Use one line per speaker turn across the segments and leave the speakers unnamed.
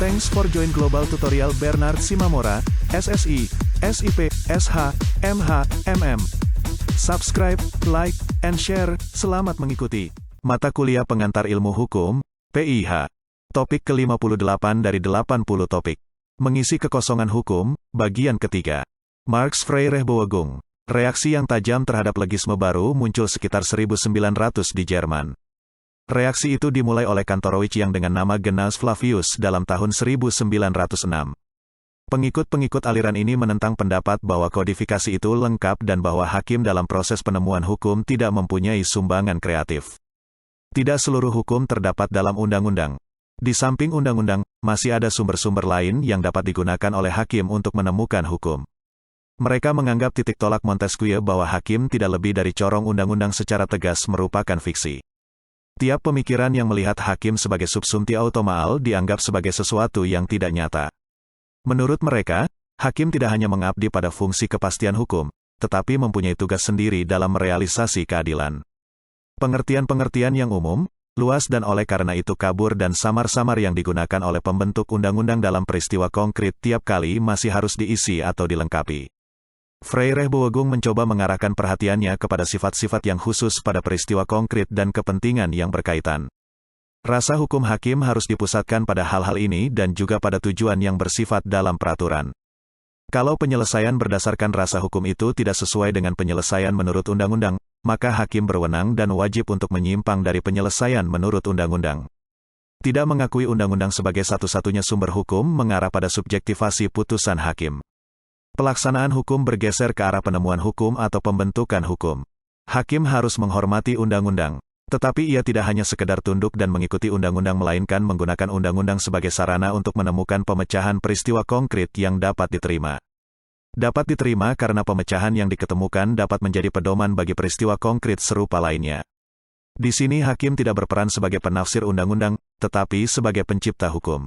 Thanks for join Global Tutorial Bernard Simamora, SSI, SIP, SH, MH, MM. Subscribe, like, and share. Selamat mengikuti. Mata Kuliah Pengantar Ilmu Hukum, PIH. Topik ke-58 dari 80 topik. Mengisi kekosongan hukum, bagian ketiga. Marx Freirehbowegung. Reaksi yang tajam terhadap legisme baru muncul sekitar 1900 di Jerman. Reaksi itu dimulai oleh Kantorowicz yang dengan nama Gnaeus Flavius dalam tahun 1906. Pengikut-pengikut aliran ini menentang pendapat bahwa kodifikasi itu lengkap dan bahwa hakim dalam proses penemuan hukum tidak mempunyai sumbangan kreatif. Tidak seluruh hukum terdapat dalam undang-undang. Di samping undang-undang, masih ada sumber-sumber lain yang dapat digunakan oleh hakim untuk menemukan hukum. Mereka menganggap titik tolak Montesquieu bahwa hakim tidak lebih dari corong undang-undang secara tegas merupakan fiksi. Tiap pemikiran yang melihat hakim sebagai subsumti automaal dianggap sebagai sesuatu yang tidak nyata. Menurut mereka, hakim tidak hanya mengabdi pada fungsi kepastian hukum, tetapi mempunyai tugas sendiri dalam merealisasi keadilan. Pengertian-pengertian yang umum, luas dan oleh karena itu kabur dan samar-samar yang digunakan oleh pembentuk undang-undang dalam peristiwa konkret tiap kali masih harus diisi atau dilengkapi. Freirehbowegung mencoba mengarahkan perhatiannya kepada sifat-sifat yang khusus pada peristiwa konkret dan kepentingan yang berkaitan. Rasa hukum hakim harus dipusatkan pada hal-hal ini dan juga pada tujuan yang bersifat dalam peraturan. Kalau penyelesaian berdasarkan rasa hukum itu tidak sesuai dengan penyelesaian menurut undang-undang, maka hakim berwenang dan wajib untuk menyimpang dari penyelesaian menurut undang-undang. Tidak mengakui undang-undang sebagai satu-satunya sumber hukum mengarah pada subjektivasi putusan hakim. Pelaksanaan hukum bergeser ke arah penemuan hukum atau pembentukan hukum. Hakim harus menghormati undang-undang. Tetapi ia tidak hanya sekedar tunduk dan mengikuti undang-undang melainkan menggunakan undang-undang sebagai sarana untuk menemukan pemecahan peristiwa konkret yang dapat diterima. Dapat diterima karena pemecahan yang diketemukan dapat menjadi pedoman bagi peristiwa konkret serupa lainnya. Di sini hakim tidak berperan sebagai penafsir undang-undang, tetapi sebagai pencipta hukum.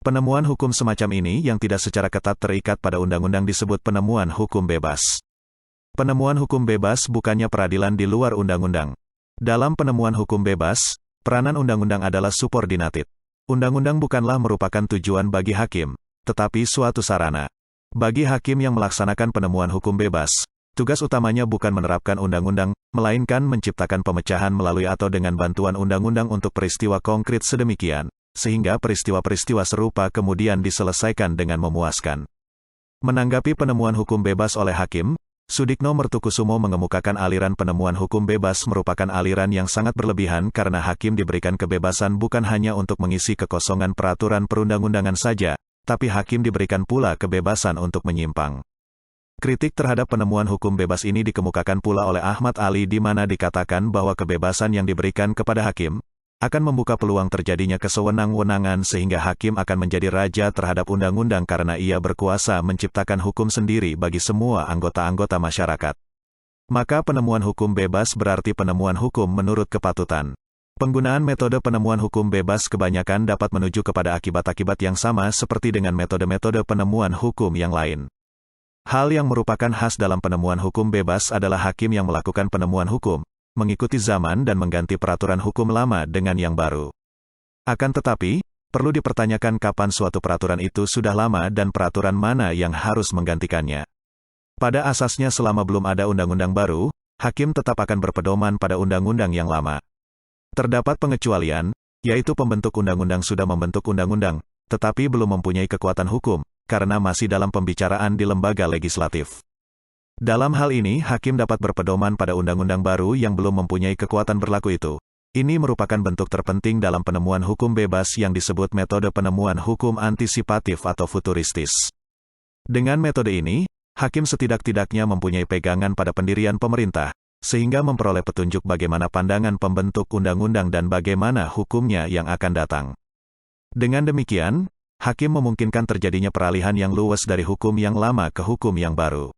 Penemuan hukum semacam ini yang tidak secara ketat terikat pada undang-undang disebut penemuan hukum bebas. Penemuan hukum bebas bukannya peradilan di luar undang-undang. Dalam penemuan hukum bebas, peranan undang-undang adalah subordinated. Undang-undang bukanlah merupakan tujuan bagi hakim, tetapi suatu sarana. Bagi hakim yang melaksanakan penemuan hukum bebas, tugas utamanya bukan menerapkan undang-undang, melainkan menciptakan pemecahan melalui atau dengan bantuan undang-undang untuk peristiwa konkret sedemikian, sehingga peristiwa-peristiwa serupa kemudian diselesaikan dengan memuaskan. Menanggapi penemuan hukum bebas oleh hakim, Sudikno Mertukusumo mengemukakan aliran penemuan hukum bebas merupakan aliran yang sangat berlebihan karena hakim diberikan kebebasan bukan hanya untuk mengisi kekosongan peraturan perundang-undangan saja, tapi hakim diberikan pula kebebasan untuk menyimpang. Kritik terhadap penemuan hukum bebas ini dikemukakan pula oleh Ahmad Ali di mana dikatakan bahwa kebebasan yang diberikan kepada hakim akan membuka peluang terjadinya kesewenang-wenangan sehingga hakim akan menjadi raja terhadap undang-undang karena ia berkuasa menciptakan hukum sendiri bagi semua anggota-anggota masyarakat. Maka penemuan hukum bebas berarti penemuan hukum menurut kepatutan. Penggunaan metode penemuan hukum bebas kebanyakan dapat menuju kepada akibat-akibat yang sama seperti dengan metode-metode penemuan hukum yang lain. Hal yang merupakan khas dalam penemuan hukum bebas adalah hakim yang melakukan penemuan hukum, mengikuti zaman dan mengganti peraturan hukum lama dengan yang baru. Akan tetapi, perlu dipertanyakan kapan suatu peraturan itu sudah lama dan peraturan mana yang harus menggantikannya. Pada asasnya selama belum ada undang-undang baru, hakim tetap akan berpedoman pada undang-undang yang lama. Terdapat pengecualian, yaitu pembentuk undang-undang sudah membentuk undang-undang, tetapi belum mempunyai kekuatan hukum, karena masih dalam pembicaraan di lembaga legislatif. Dalam hal ini, hakim dapat berpedoman pada undang-undang baru yang belum mempunyai kekuatan berlaku itu. Ini merupakan bentuk terpenting dalam penemuan hukum bebas yang disebut metode penemuan hukum antisipatif atau futuristis. Dengan metode ini, hakim setidak-tidaknya mempunyai pegangan pada pendirian pemerintah, sehingga memperoleh petunjuk bagaimana pandangan pembentuk undang-undang dan bagaimana hukumnya yang akan datang. Dengan demikian, hakim memungkinkan terjadinya peralihan yang luas dari hukum yang lama ke hukum yang baru.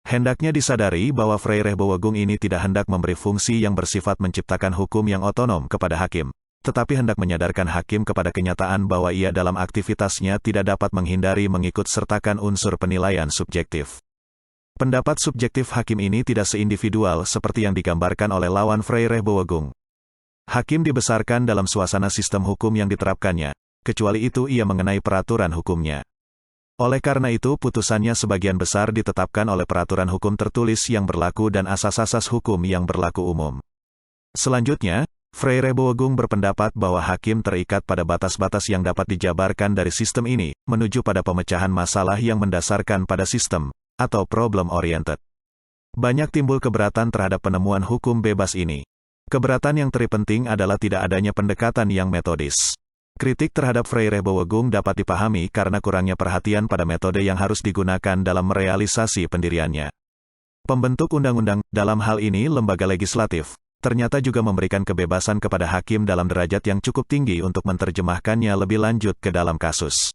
Hendaknya disadari bahwa Freirehbowegung ini tidak hendak memberi fungsi yang bersifat menciptakan hukum yang otonom kepada hakim, tetapi hendak menyadarkan hakim kepada kenyataan bahwa ia dalam aktivitasnya tidak dapat menghindari mengikut sertakan unsur penilaian subjektif. Pendapat subjektif hakim ini tidak seindividual seperti yang digambarkan oleh lawan Freirehbowegung. Hakim dibesarkan dalam suasana sistem hukum yang diterapkannya, kecuali itu ia mengenai peraturan hukumnya. Oleh karena itu putusannya sebagian besar ditetapkan oleh peraturan hukum tertulis yang berlaku dan asas-asas hukum yang berlaku umum. Selanjutnya, Freire Bowegung berpendapat bahwa hakim terikat pada batas-batas yang dapat dijabarkan dari sistem ini, menuju pada pemecahan masalah yang mendasarkan pada sistem, atau problem-oriented. Banyak timbul keberatan terhadap penemuan hukum bebas ini. Keberatan yang terpenting adalah tidak adanya pendekatan yang metodis. Kritik terhadap Freire Bowegung dapat dipahami karena kurangnya perhatian pada metode yang harus digunakan dalam merealisasi pendiriannya. Pembentuk undang-undang, dalam hal ini lembaga legislatif, ternyata juga memberikan kebebasan kepada hakim dalam derajat yang cukup tinggi untuk menerjemahkannya lebih lanjut ke dalam kasus.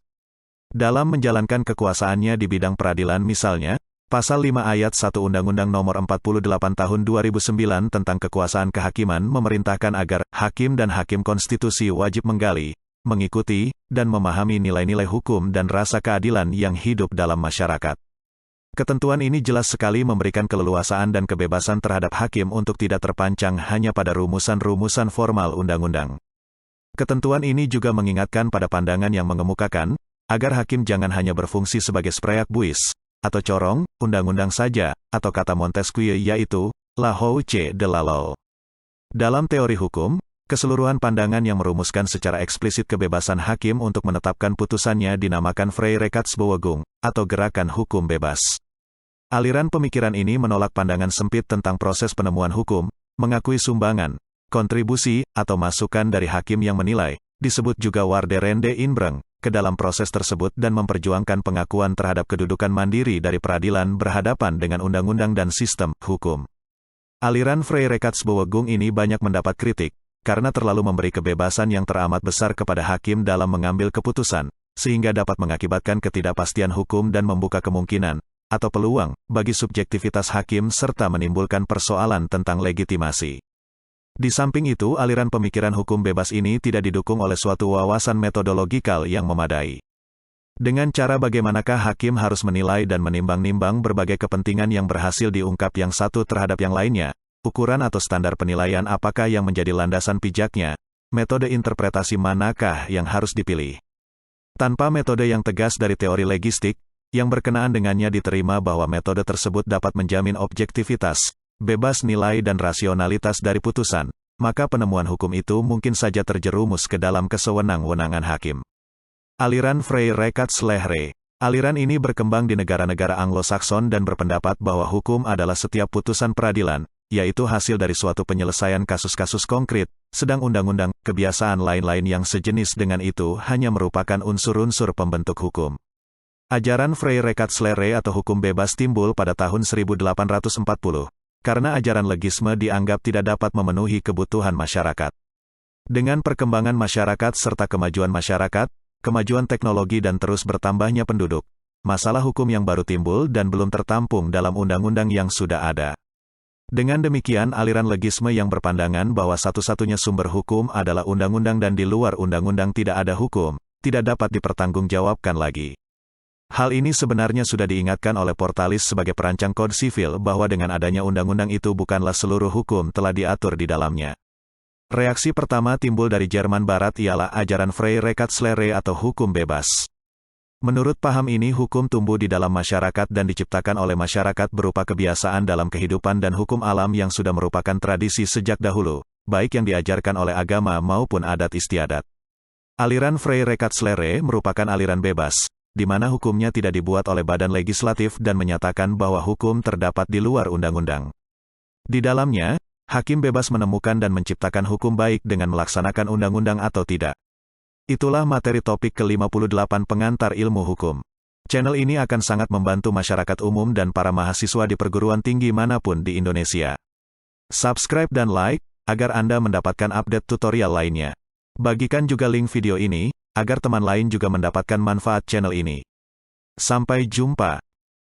Dalam menjalankan kekuasaannya di bidang peradilan misalnya, Pasal 5 Ayat 1 Undang-Undang Nomor 48 Tahun 2009 tentang Kekuasaan Kehakiman memerintahkan agar hakim dan hakim konstitusi wajib menggali, mengikuti, dan memahami nilai-nilai hukum dan rasa keadilan yang hidup dalam masyarakat. Ketentuan ini jelas sekali memberikan keleluasaan dan kebebasan terhadap hakim untuk tidak terpancang hanya pada rumusan-rumusan formal undang-undang. Ketentuan ini juga mengingatkan pada pandangan yang mengemukakan, agar hakim jangan hanya berfungsi sebagai spreyak buis, atau corong, undang-undang saja, atau kata Montesquieu yaitu, la loi de la loi. Dalam teori hukum, keseluruhan pandangan yang merumuskan secara eksplisit kebebasan hakim untuk menetapkan putusannya dinamakan Vrijheidsbewegung, atau gerakan hukum bebas. Aliran pemikiran ini menolak pandangan sempit tentang proses penemuan hukum, mengakui sumbangan, kontribusi, atau masukan dari hakim yang menilai, disebut juga waarderende inbreng, ke dalam proses tersebut dan memperjuangkan pengakuan terhadap kedudukan mandiri dari peradilan berhadapan dengan undang-undang dan sistem hukum. Aliran Vrijheidsbewegung ini banyak mendapat kritik, karena terlalu memberi kebebasan yang teramat besar kepada hakim dalam mengambil keputusan, sehingga dapat mengakibatkan ketidakpastian hukum dan membuka kemungkinan, atau peluang, bagi subjektivitas hakim serta menimbulkan persoalan tentang legitimasi. Di samping itu, aliran pemikiran hukum bebas ini tidak didukung oleh suatu wawasan metodologikal yang memadai. Dengan cara bagaimanakah hakim harus menilai dan menimbang-nimbang berbagai kepentingan yang berhasil diungkap yang satu terhadap yang lainnya, ukuran atau standar penilaian apakah yang menjadi landasan pijaknya, metode interpretasi manakah yang harus dipilih. Tanpa metode yang tegas dari teori legistik, yang berkenaan dengannya diterima bahwa metode tersebut dapat menjamin objektivitas, bebas nilai dan rasionalitas dari putusan, maka penemuan hukum itu mungkin saja terjerumus ke dalam kesewenang-wenangan hakim. Aliran Vrijheidslehre. Aliran ini berkembang di negara-negara Anglo-Sakson dan berpendapat bahwa hukum adalah setiap putusan peradilan, yaitu hasil dari suatu penyelesaian kasus-kasus konkret, sedang undang-undang, kebiasaan lain-lain yang sejenis dengan itu hanya merupakan unsur-unsur pembentuk hukum. Ajaran Vrijheidslehre atau hukum bebas timbul pada tahun 1840. Karena ajaran legisme dianggap tidak dapat memenuhi kebutuhan masyarakat. Dengan perkembangan masyarakat serta kemajuan masyarakat, kemajuan teknologi dan terus bertambahnya penduduk, masalah hukum yang baru timbul dan belum tertampung dalam undang-undang yang sudah ada. Dengan demikian aliran legisme yang berpandangan bahwa satu-satunya sumber hukum adalah undang-undang dan di luar undang-undang tidak ada hukum, tidak dapat dipertanggungjawabkan lagi. Hal ini sebenarnya sudah diingatkan oleh Portalis sebagai perancang kode sivil bahwa dengan adanya undang-undang itu bukanlah seluruh hukum telah diatur di dalamnya. Reaksi pertama timbul dari Jerman Barat ialah ajaran Vrijheidslehre atau hukum bebas. Menurut paham ini hukum tumbuh di dalam masyarakat dan diciptakan oleh masyarakat berupa kebiasaan dalam kehidupan dan hukum alam yang sudah merupakan tradisi sejak dahulu, baik yang diajarkan oleh agama maupun adat istiadat. Aliran Vrijheidslehre merupakan aliran bebas, di mana hukumnya tidak dibuat oleh badan legislatif dan menyatakan bahwa hukum terdapat di luar undang-undang. Di dalamnya, hakim bebas menemukan dan menciptakan hukum baik dengan melaksanakan undang-undang atau tidak. Itulah materi topik ke-58 pengantar ilmu hukum. Channel ini akan sangat membantu masyarakat umum dan para mahasiswa di perguruan tinggi manapun di Indonesia. Subscribe dan like, agar Anda mendapatkan update tutorial lainnya. Bagikan juga link video ini, agar teman lain juga mendapatkan manfaat channel ini. Sampai jumpa.